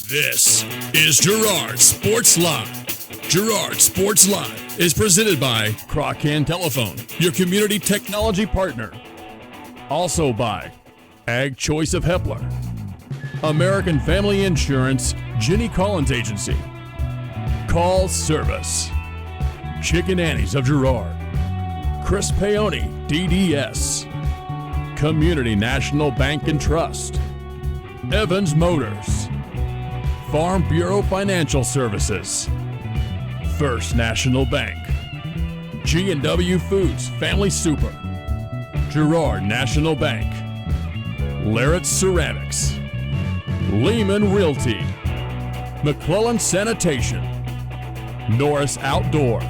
This is Girard Sports Live. Girard Sports Live is presented by Crocan Telephone, your community technology partner. Also by Ag Choice of Hepler, American Family Insurance, Jenny Collins Agency, Call Service, Chicken Annie's of Girard, Chris Paoni, DDS, Community National Bank and Trust, Evans Motors, Farm Bureau Financial Services, First National Bank, G&W Foods Family Super, Girard National Bank, Larrett Ceramics, Lehman Realty, McClellan Sanitation, Norris Outdoor,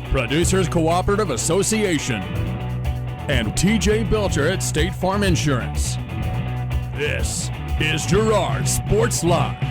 Producers Cooperative Association, and TJ Belcher at State Farm Insurance. This is Girard Sports Live.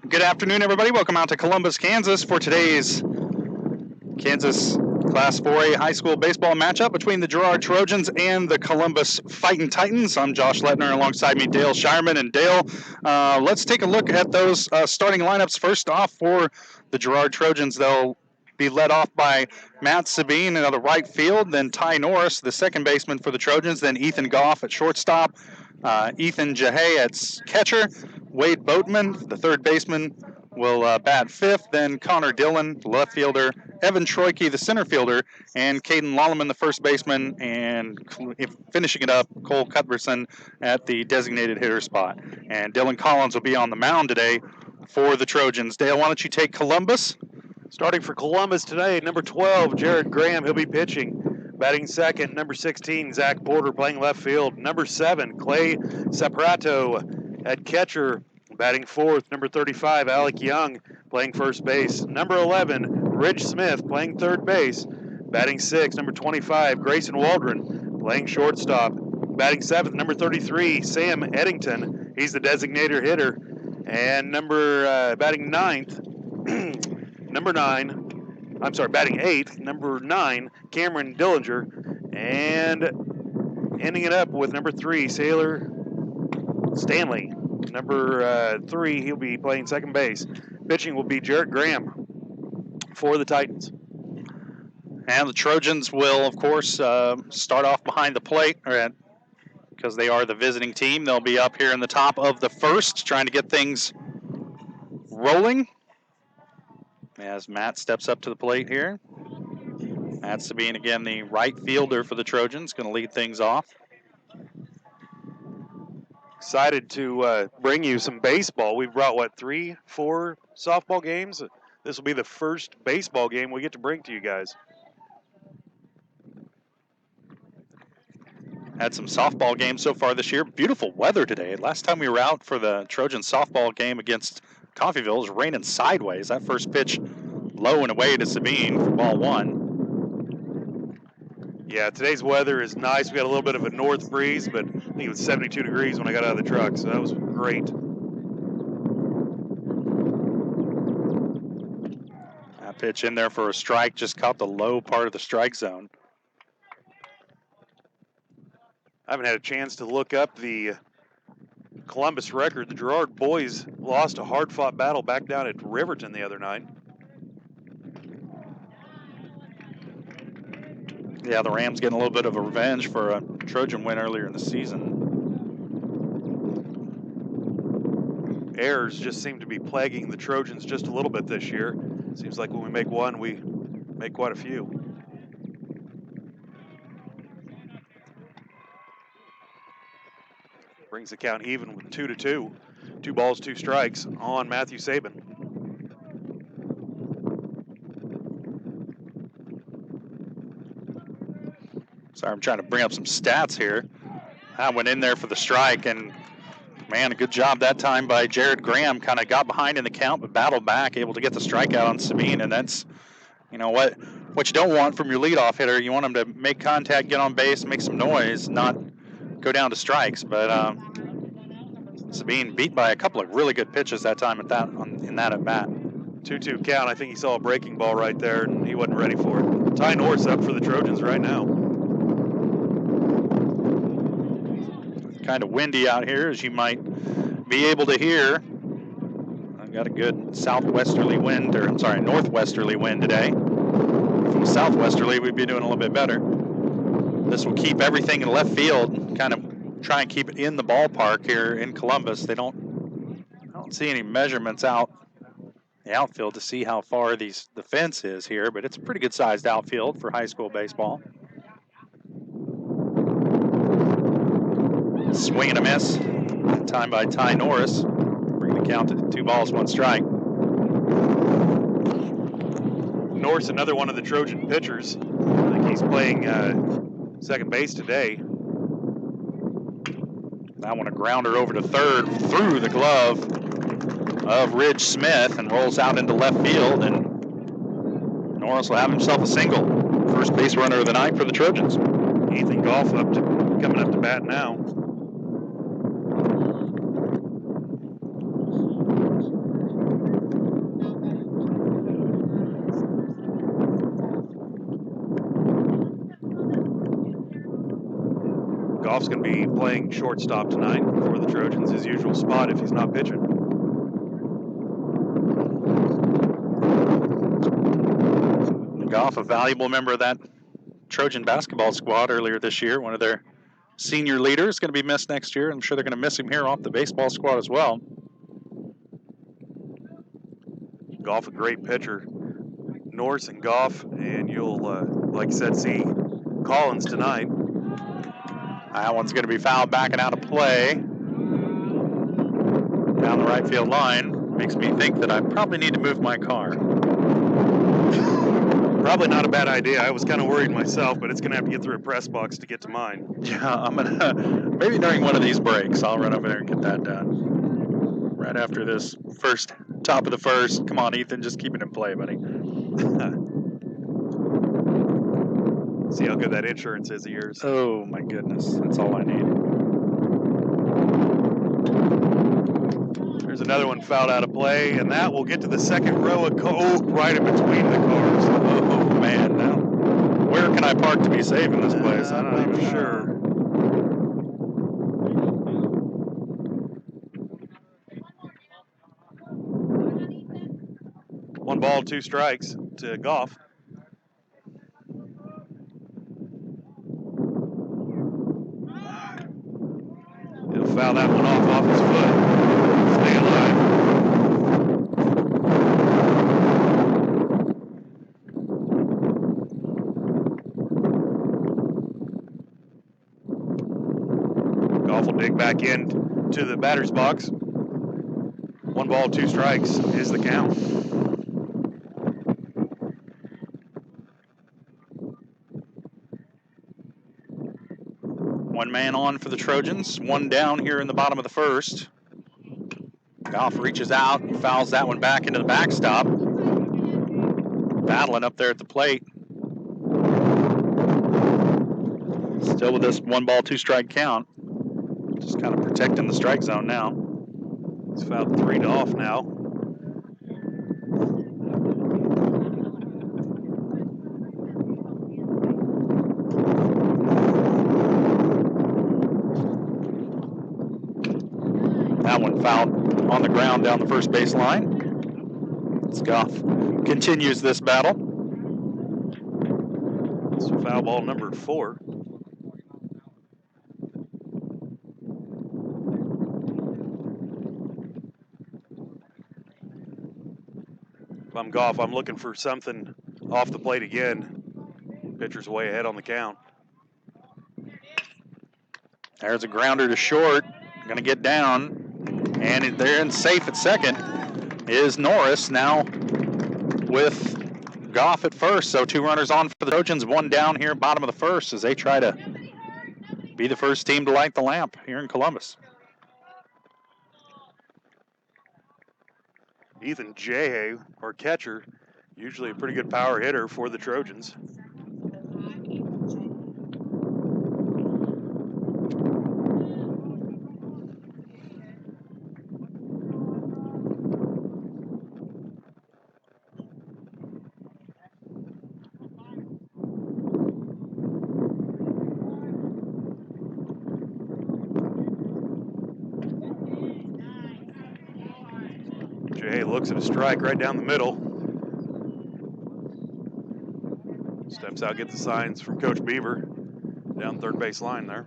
Good afternoon, everybody. Welcome out to Columbus, Kansas for today's Kansas Class 4A high school baseball matchup between the Girard Trojans and the Columbus Fighting Titans. I'm Josh Lettner, alongside me Dale Shireman. And Dale, let's take a look at those starting lineups. First off, for the Girard Trojans, they'll be led off by Matt Sabine in the right field, then Ty Norris, the second baseman for the Trojans, then Ethan Goff at shortstop, Ethan Jahay at catcher, Wade Boatman, the third baseman, will bat fifth, then Connor Dillon, the left fielder, Evan Troike, the center fielder, and Caden Lolleman, the first baseman, and finishing it up, Cole Cuthbertson at the designated hitter spot. And Dylan Collins will be on the mound today for the Trojans. Dale, why don't you take Columbus? Starting for Columbus today, number 12, Jared Graham, he'll be pitching. Batting second, number 16, Zach Porter, playing left field. Number 7, Clay Separato at catcher. Batting fourth, number 35, Alec Young, playing first base. Number 11, Rich Smith, playing third base. Batting sixth, number 25, Grayson Waldron, playing shortstop. Batting seventh, number 33, Sam Eddington. He's the designated hitter. And batting batting eighth, number 9, Cameron Dillinger. And ending it up with number 3, Sailor Stanley. Number 3, he'll be playing second base. Pitching will be Jarrett Graham for the Titans. And the Trojans will, of course, start off behind the plate, because they are the visiting team. They'll be up here in the top of the first, trying to get things rolling. As Matt steps up to the plate here. Matt Sabine, again, the right fielder for the Trojans, going to lead things off. Excited to bring you some baseball. We've brought, 3-4 softball games? This will be the first baseball game we get to bring to you guys. had some softball games so far this year. Beautiful weather today. Last time we were out for the Trojan softball game against Coffeyville, it was raining sideways. That first pitch low and away to Sabine for ball 1. Yeah, today's weather is nice. We got a little bit of a north breeze, but I think it was 72 degrees when I got out of the truck, so that was great. That pitch in there for a strike, just caught the low part of the strike zone. I haven't had a chance to look up the Columbus record. The Girard boys lost a hard-fought battle back down at Riverton the other night. Yeah, the Rams getting a little bit of a revenge for a Trojan win earlier in the season. Errors just seem to be plaguing the Trojans just a little bit this year. Seems like when we make one, we make quite a few. Brings the count even with 2-2. 2 balls, 2 strikes on Matthew Sabin. Sorry, I'm trying to bring up some stats here. I went in there for the strike, and man, a good job that time by Jared Graham. Kind of got behind in the count, but battled back, able to get the strikeout on Sabine, and that's, you know, what you don't want from your leadoff hitter. You want him to make contact, get on base, make some noise, not go down to strikes. But Sabine beat by a couple of really good pitches that time in that at bat. 2-2 count. I think he saw a breaking ball right there, and he wasn't ready for it. Ty Norris up for the Trojans right now. Kind of windy out here, as you might be able to hear. I've got a good northwesterly wind today. If it was southwesterly, we'd be doing a little bit better. This will keep everything in left field, kind of try and keep it in the ballpark here in Columbus. I don't see any measurements out the outfield to see how far the fence is here, but it's a pretty good sized outfield for high school baseball. Swing and a miss. That time by Ty Norris. Bring the count to 2 balls, 1 strike. Norris, another one of the Trojan pitchers. I think he's playing second base today. That one a grounder over to third through the glove of Ridge Smith and rolls out into left field, and Norris will have himself a single. First base runner of the night for the Trojans. Ethan Goff coming up to bat now. Goff's going to be playing shortstop tonight for the Trojans, his usual spot if he's not pitching. Goff, a valuable member of that Trojan basketball squad earlier this year, one of their senior leaders, going to be missed next year. I'm sure they're going to miss him here off the baseball squad as well. Goff, a great pitcher. Norris and Goff, and you'll, like I said, see Collins tonight. That one's going to be fouled back and out of play. Down the right field line. Makes me think that I probably need to move my car. Probably not a bad idea. I was kind of worried myself, but it's going to have to get through a press box to get to mine. Yeah, I'm going to, maybe during one of these breaks, I'll run over there and get that done. Right after this top of the first. Come on, Ethan, just keep it in play, buddy. See how good that insurance is of yours. Oh, my goodness. That's all I need. There's another one fouled out of play, and that will get to the second row of right in between the cars. Oh, man. Now, where can I park to be safe in this place? I'm not even sure. One ball, 2 strikes to Goff. He'll foul that one off his foot. Stay alive. Goff will dig back in to the batter's box. 1 ball, 2 strikes is the count. One man on for the Trojans. One down here in the bottom of the first. Goff reaches out and fouls that one back into the backstop. Battling up there at the plate. Still with this 1 ball, 2 strike count. Just kind of protecting the strike zone now. He's fouled 3 off now. That one fouled on the ground down the first base line. Goff continues this battle. It's foul ball number 4. If I'm Goff, I'm looking for something off the plate again. Pitcher's way ahead on the count. There's a grounder to short. Going to get down. And they're in safe at second is Norris now with Goff at first. So 2 runners on for the Trojans, 1 down here bottom of the first as they try to be the first team to light the lamp here in Columbus. Ethan Jahay, our catcher, usually a pretty good power hitter for the Trojans. Jahay looks at a strike right down the middle. Steps out, gets the signs from Coach Beaver down third base line there.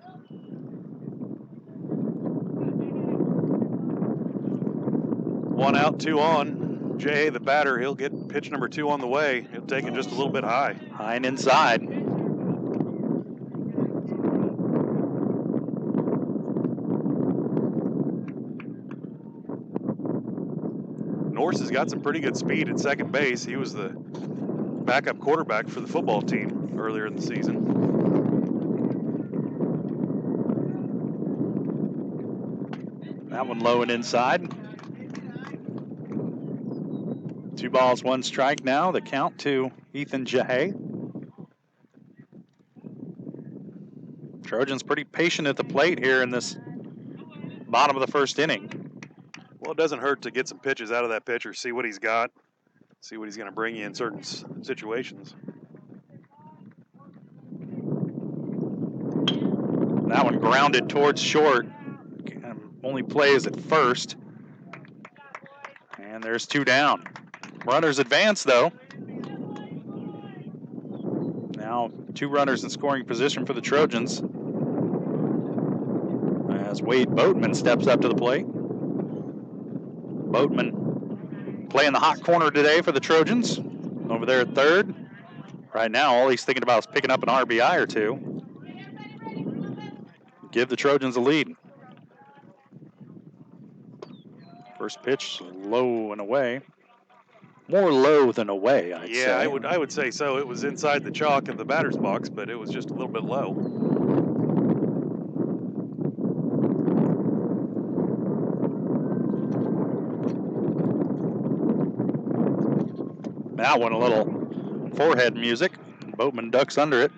One out, 2 on. Jahay, the batter, he'll get pitch number 2 on the way. He'll take it just a little bit high. High and inside. Norris has got some pretty good speed at second base. He was the backup quarterback for the football team earlier in the season. That one low and inside. 2 balls, 1 strike now. The count to Ethan Jahay. Trojans pretty patient at the plate here in this bottom of the first inning. Well, it doesn't hurt to get some pitches out of that pitcher, see what he's got, see what he's going to bring you in certain situations. That one grounded towards short. Only plays at first. And there's 2 down. Runners advance, though. Now 2 runners in scoring position for the Trojans. As Wade Boatman steps up to the plate. Boatman playing the hot corner today for the Trojans. Over there at third. Right now, all he's thinking about is picking up an RBI or 2. Give the Trojans a lead. First pitch, low and away. More low than away, I'd say. Yeah, I would say so. It was inside the chalk of the batter's box, but it was just a little bit low. That one a little forehead music. Boatman ducks under it.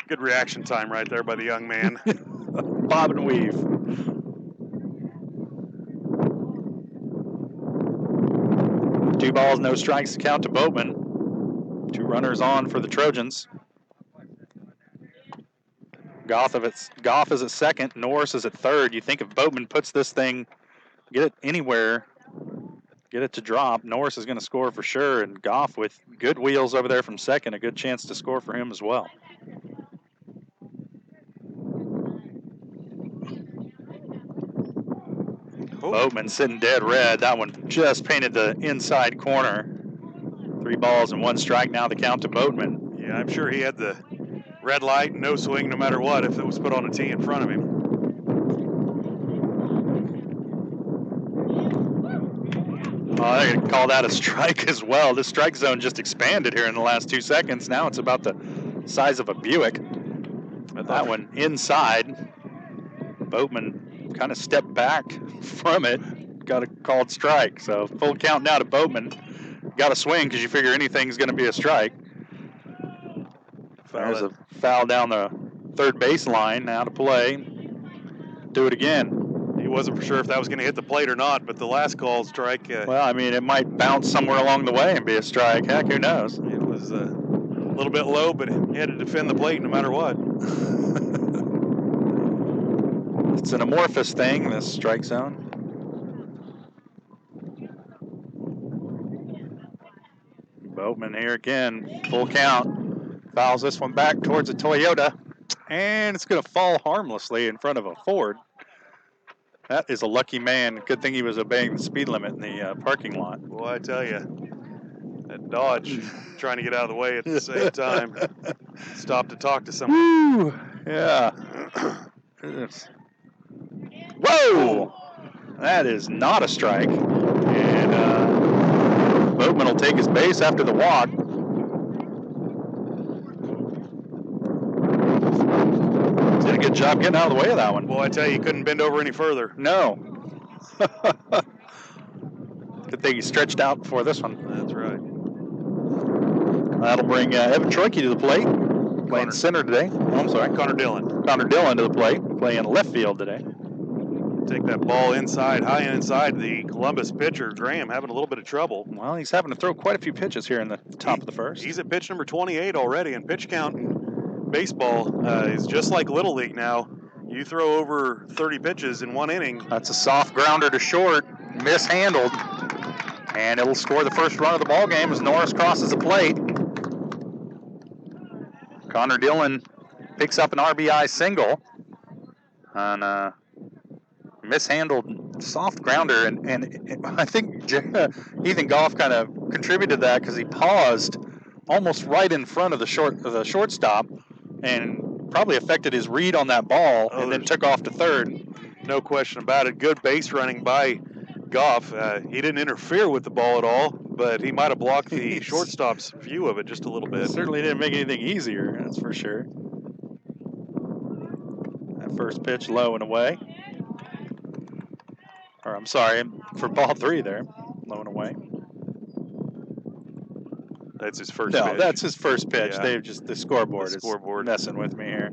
Good reaction time right there by the young man. Bob and weave. Two balls, no strikes to count to Boatman. 2 runners on for the Trojans. Goff is at second. Norris is at third. You think if Boatman puts this thing, get it anywhere, get it to drop, Norris is going to score for sure. And Goff with good wheels over there from second, a good chance to score for him as well. Boatman sitting dead red. That one just painted the inside corner. 3 balls and 1 strike now the count to Boatman. Yeah, I'm sure he had the red light, no swing no matter what if it was put on a tee in front of him. Oh, they're going to call that a strike as well. The strike zone just expanded here in the last 2 seconds. Now it's about the size of a Buick. That one inside. Boatman kind of stepped back from it. Got a called strike. So full count now to Boatman. Got to swing because you figure anything's going to be a strike. There's a foul down the third base line now to play. Do it again. He wasn't for sure if that was going to hit the plate or not, but the last call strike. Well, I mean, it might bounce somewhere along the way and be a strike. Heck, who knows? It was a little bit low, but he had to defend the plate no matter what. It's an amorphous thing, this strike zone. Boatman here again, full count. Fouls this one back towards a Toyota, and it's going to fall harmlessly in front of a Ford. That is a lucky man. Good thing he was obeying the speed limit in the parking lot. Boy, I tell you, that Dodge trying to get out of the way at the same time. Stopped to talk to someone. Woo! Yeah. Whoa! That is not a strike. And Boatman will take his base after the walk. Did a good job getting out of the way of that one. Boy, I tell you, he couldn't bend over any further. No. Good thing he stretched out before this one. That's right. That'll bring Evan Troike to the plate. Playing center today. Oh, I'm sorry. Connor Dillon. Connor Dillon to the plate. Playing left field today. Take that ball inside, high and inside. The Columbus pitcher, Graham, having a little bit of trouble. Well, he's having to throw quite a few pitches here in the top of the first. He's at pitch number 28 already, and pitch count in baseball is just like Little League now. You throw over 30 pitches in one inning. That's a soft grounder to short, mishandled, and it'll score the first run of the ball game as Norris crosses the plate. Connor Dillon picks up an RBI single on a mishandled soft grounder, and I think Ethan Goff kind of contributed to that because he paused almost right in front of the shortstop and probably affected his read on that ball, and then took off to third. No question about it. Good base running by Goff. He didn't interfere with the ball at all, but he might have blocked the shortstop's view of it just a little bit. Certainly didn't make anything easier, that's for sure. That first pitch low and away. Or I'm sorry, for ball three there, low and away. That's his first pitch. No, that's his first pitch. Yeah. They've just the scoreboard is messing with me here.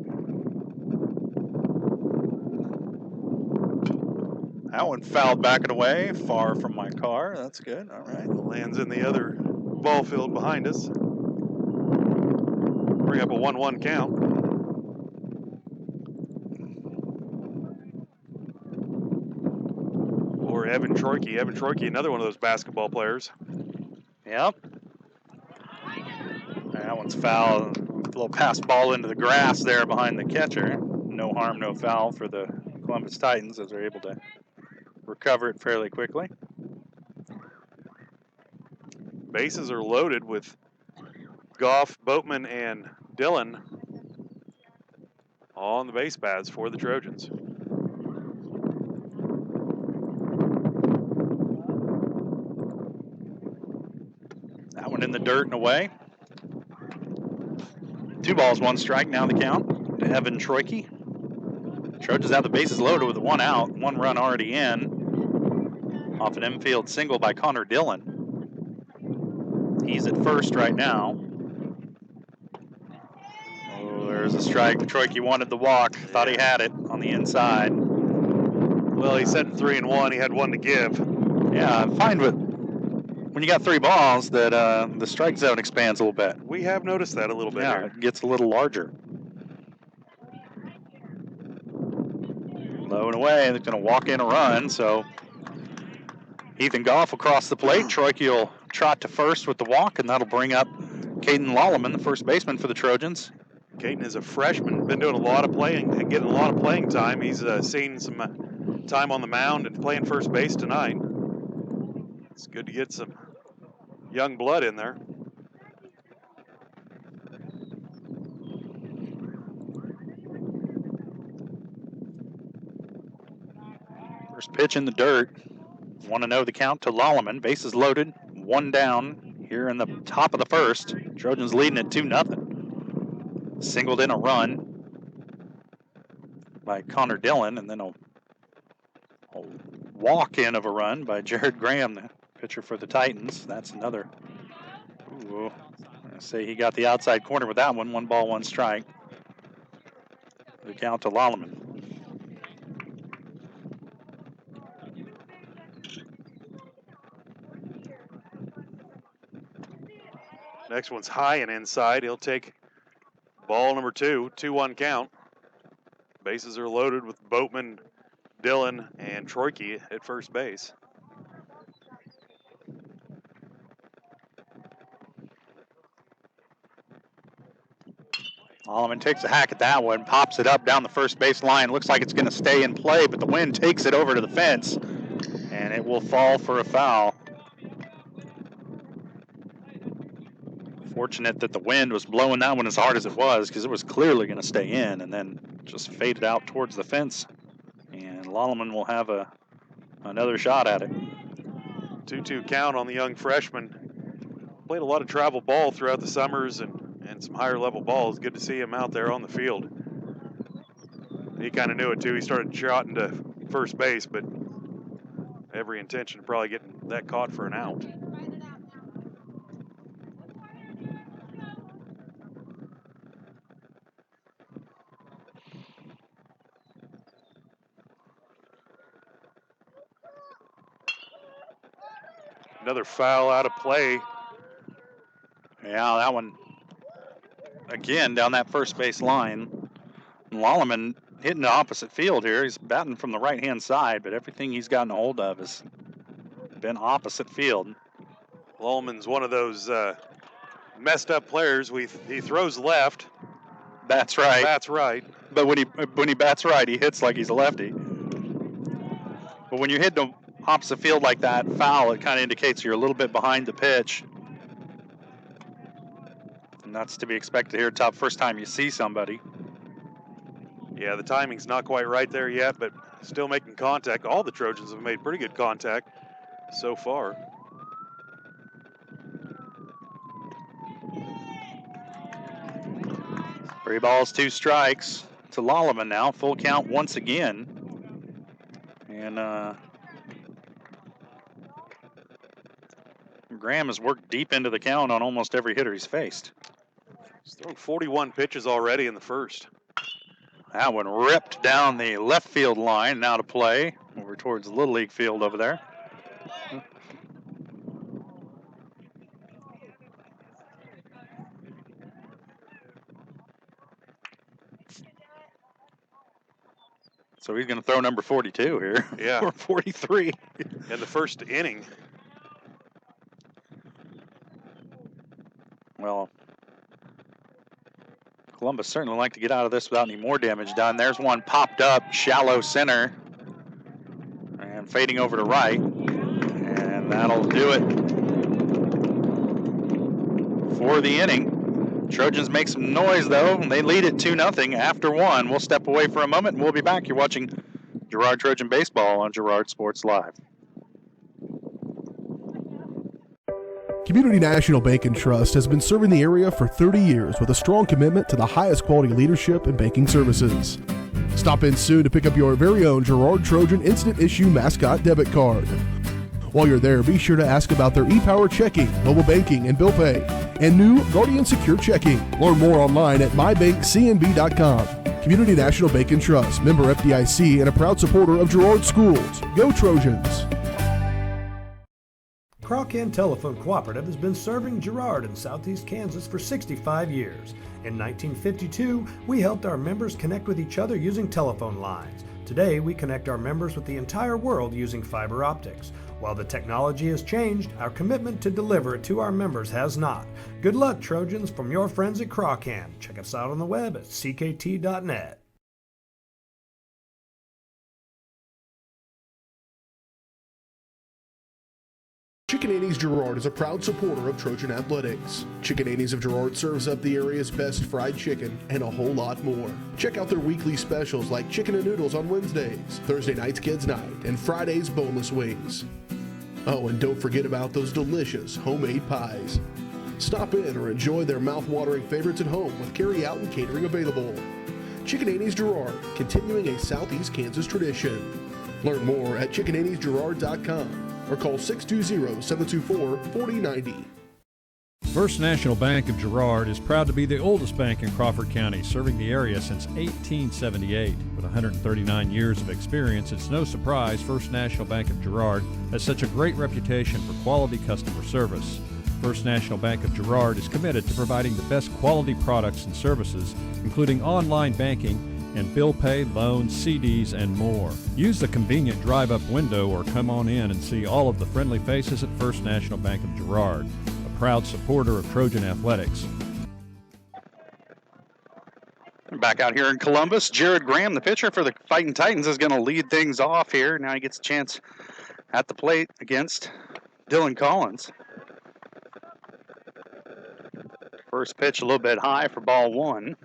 That one fouled back and away, far from my car. That's good. All right. Lands in the other ball field behind us. Bring up a 1-1 count. Or Evan Troike. Evan Troike, another one of those basketball players. Yep. That one's foul. A little pass ball into the grass there behind the catcher. No harm, no foul for the Columbus Titans as they're able to recover it fairly quickly. Bases are loaded with Goff, Boatman, and Dillon on the base paths for the Trojans. That one in the dirt and away. 2 balls, 1 strike, now the count to Evan Troike. Trojans have the bases loaded with 1 out, 1 run already in. Off an infield single by Connor Dillon. He's at first right now. Oh, there's a strike. Troike wanted the walk. Thought he had it on the inside. Well, he's setting 3-1. He had 1 to give. Yeah, I find when you got 3 balls that the strike zone expands a little bit. We have noticed that a little bit Yeah, here. it gets a little larger. Low and away, they're going to walk in a run, so Ethan Goff will cross the plate. Troike will trot to first with the walk, and that'll bring up Caden Lolleman, the first baseman for the Trojans. Caden is a freshman, been doing a lot of playing and getting a lot of playing time. He's seen some time on the mound and playing first base tonight. It's good to get some young blood in there. First pitch in the dirt. 1-0 the count to Lolleman. Bases loaded. 1 down here in the top of the first. Trojans leading at 2-0. Singled in a run. by Connor Dillon, and then a walk-in of a run by Jared Graham, the pitcher for the Titans. That's another. Ooh, I'm going to say he got the outside corner with that one. 1 ball, 1 strike. The count to Lolleman. Next one's high and inside. He'll take ball number 2, 2-1 count. Bases are loaded with Boatman, Dillon, and Troike at first base. Lolleman takes a hack at that one, pops it up down the first base line. Looks like it's going to stay in play, but the wind takes it over to the fence, and it will fall for a foul. Fortunate that the wind was blowing that one as hard as it was, because it was clearly going to stay in, and then just faded out towards the fence. And Lolleman will have another shot at it. 2-2 count on the young freshman. Played a lot of travel ball throughout the summers and some higher level balls. Good to see him out there on the field. He kind of knew it too. He started trotting to first base, but every intention of probably getting that caught for an out. Another foul out of play. Yeah, that one, again, down that first base line. Lolleman hitting the opposite field here. He's batting from the right-hand side, but everything he's gotten a hold of has been opposite field. Lolleman's one of those messed up players. He throws left. That's right. That's right. But when he bats right, he hits like he's a lefty. But when you hit the opposite field like that, foul, it kind of indicates you're a little bit behind the pitch. And that's to be expected here, top first time you see somebody. Yeah, the timing's not quite right there yet, but still making contact. All the Trojans have made pretty good contact so far. 3 balls, 2 strikes to Lolleman now. Full count once again. And Graham has worked deep into the count on almost every hitter he's faced. He's thrown 41 pitches already in the first. That one ripped down the left field line, now to play over towards the Little League field over there. So he's going to throw number 42 here. Yeah. Or 43. In the first inning. Well, Columbus certainly like to get out of this without any more damage done. There's one popped up, shallow center, and fading over to right. And that'll do it for the inning. Trojans make some noise, though, and they lead it 2-0 after 1. We'll step away for a moment, and we'll be back. You're watching Girard Trojan Baseball on Girard Sports Live. Community National Bank and Trust has been serving the area for 30 years with a strong commitment to the highest quality leadership and banking services. Stop in soon to pick up your very own Girard Trojan Instant Issue Mascot Debit Card. While you're there, be sure to ask about their e-Power checking, mobile banking, and bill pay, and new Guardian Secure Checking. Learn more online at mybankcnb.com. Community National Bank and Trust, member FDIC, and a proud supporter of Girard Schools. Go Trojans! Crawcan Telephone Cooperative has been serving Girard in southeast Kansas for 65 years. In 1952, we helped our members connect with each other using telephone lines. Today, we connect our members with the entire world using fiber optics. While the technology has changed, our commitment to deliver it to our members has not. Good luck, Trojans, from your friends at Crawcan. Check us out on the web at ckt.net. Chickenani's Girard is a proud supporter of Trojan Athletics. Chickenani's of Girard serves up the area's best fried chicken and a whole lot more. Check out their weekly specials like chicken and noodles on Wednesdays, Thursday night's kids' night, and Friday's boneless wings. Oh, and don't forget about those delicious homemade pies. Stop in or enjoy their mouth-watering favorites at home with carry-out and catering available. Chickaninny's Girard, continuing a Southeast Kansas tradition. Learn more at chickanannysgirard.com or call 620-724-4090. First National Bank of Girard is proud to be the oldest bank in Crawford County, serving the area since 1878. With 139 years of experience, it's no surprise First National Bank of Girard has such a great reputation for quality customer service. First National Bank of Girard is committed to providing the best quality products and services, including online banking and bill pay, loans, CDs, and more. Use the convenient drive-up window or come on in and see all of the friendly faces at First National Bank of Girard, a proud supporter of Trojan athletics. Back out here in Columbus, Girard Graham, the pitcher for the Fighting Titans, is going to lead things off here. Now he gets a chance at the plate against Dylan Collins. First pitch a little bit high for ball one.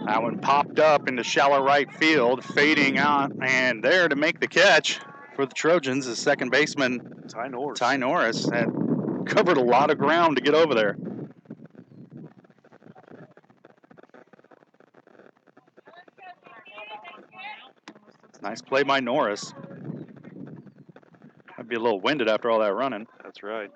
That one popped up into shallow right field, fading out, and there to make the catch for the Trojans is second baseman Ty Norris. Ty Norris had covered a lot of ground to get over there. Nice play by Norris. I'd be a little winded after all that running. That's right.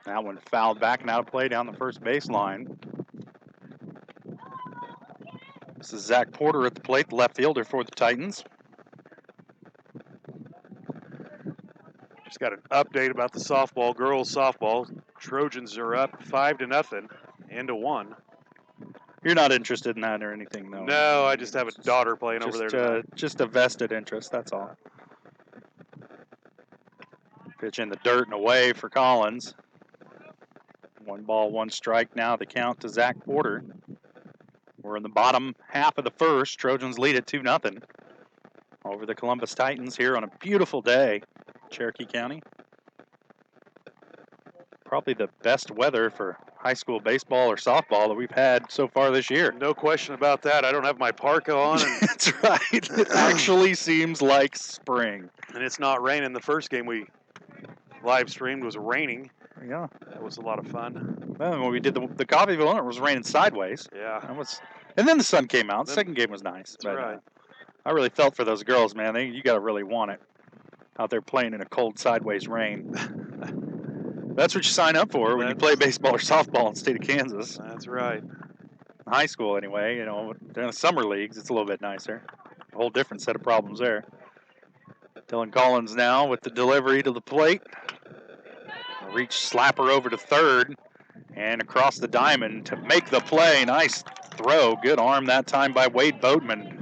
That one fouled back and out of play down the first baseline. This is Zach Porter at the plate, the left fielder for the Titans. Just got an update about the softball, girls softball. Trojans are up 5-0 into 1. You're not interested in that or anything, though? No, I just have a daughter playing over there tonight. Just a vested interest, that's all. Pitch in the dirt and away for Collins. 1 ball, 1 strike now, the count to Zach Porter. We're in the bottom half of the first. Trojans lead at 2-0 over the Columbus Titans here on a beautiful day, Cherokee County. Probably the best weather for high school baseball or softball that we've had so far this year. No question about that. I don't have my parka on. And That's right. It actually seems like spring. and it's not raining. The first game we live streamed was raining. Yeah. That was a lot of fun. Well, when we did the Coffeyville one, it was raining sideways. Yeah. And then the sun came out. The second game was nice. That's right. I really felt for those girls, man. You got to really want it out there playing in a cold sideways rain. That's what you sign up for when you play baseball or softball in the state of Kansas. That's right. High school, anyway. You know, during the summer leagues, it's a little bit nicer. A whole different set of problems there. Dylan Collins now with the delivery to the plate. Reach slapper over to third and across the diamond to make the play. Nice throw. Good arm that time by Wade Boatman.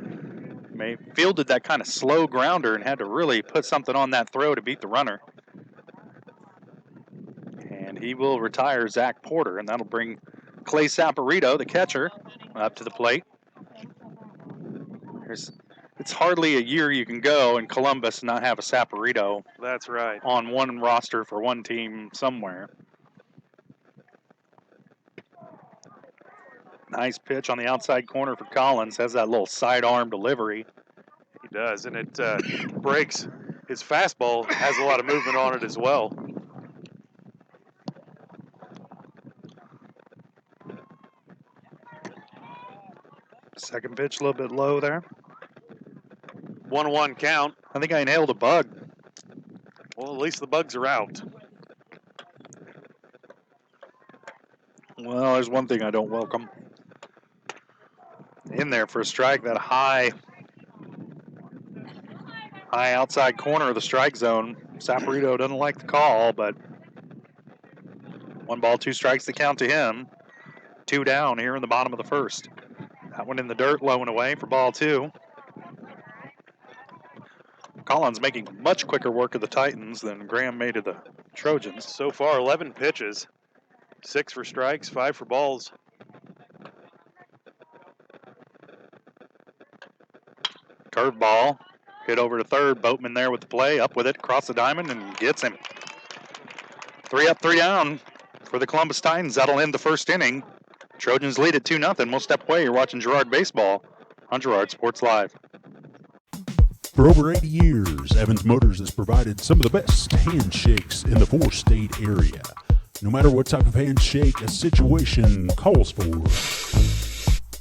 Fielded that kind of slow grounder and had to really put something on that throw to beat the runner. And he will retire Zach Porter, and that'll bring Clay Saporito, the catcher, up to the plate. It's hardly a year you can go in Columbus and not have a Saporito. That's right. On one roster for one team somewhere. Nice pitch on the outside corner for Collins. Has that little sidearm delivery. He does, and it breaks. His fastball has a lot of movement on it as well. Second pitch a little bit low there. 1-1 count. I think I inhaled a bug. Well, at least the bugs are out. Well, there's one thing I don't welcome. In there for a strike, that high outside corner of the strike zone. Saporito doesn't like the call, but 1 ball, 2 strikes to count to him. 2 down here in the bottom of the first. That one in the dirt, low and away for ball 2. Collins making much quicker work of the Titans than Graham made of the Trojans. So far, 11 pitches. 6 for strikes, 5 for balls. Curveball. Hit over to third. Boatman there with the play. Up with it. Across the diamond and gets him. 3 up, 3 down for the Columbus Titans. That'll end the first inning. Trojans lead at 2-0. We'll step away. You're watching Girard Baseball on Girard Sports Live. For over 80 years, Evans Motors has provided some of the best handshakes in the four-state area. No matter what type of handshake a situation calls for,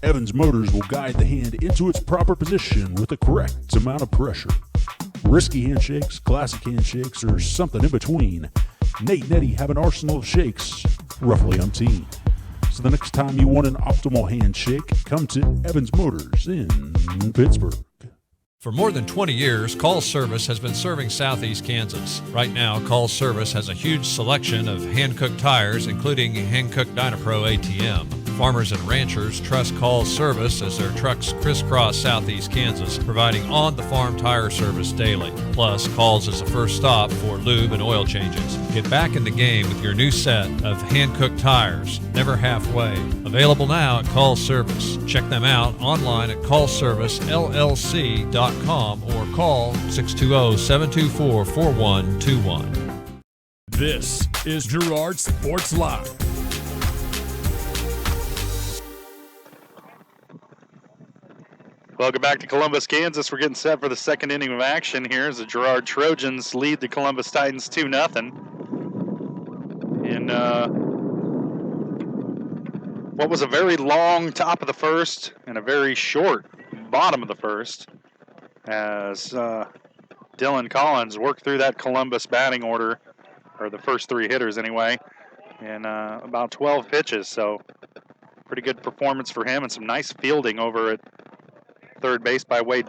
Evans Motors will guide the hand into its proper position with the correct amount of pressure. Risky handshakes, classic handshakes, or something in between, Nate and Eddie have an arsenal of shakes, roughly umpteen. So the next time you want an optimal handshake, come to Evans Motors in Pittsburgh. For more than 20 years, Call Service has been serving Southeast Kansas. Right now, Call Service has a huge selection of hand-cooked tires, including hand-cooked Dynapro ATM. Farmers and ranchers trust Call Service as their trucks crisscross Southeast Kansas, providing on-the-farm tire service daily. Plus, Call's is the first stop for lube and oil changes. Get back in the game with your new set of hand-cooked tires, never halfway. Available now at Call Service. Check them out online at callservicellc.com or call 620-724-4121. This is Girard Sports Live. Welcome back to Columbus, Kansas. We're getting set for the second inning of action here as the Girard Trojans lead the Columbus Titans 2-0. And what was a very long top of the first and a very short bottom of the first, as Dylan Collins worked through that Columbus batting order, or the first three hitters anyway, in about 12 pitches. So pretty good performance for him and some nice fielding over at third base by Wade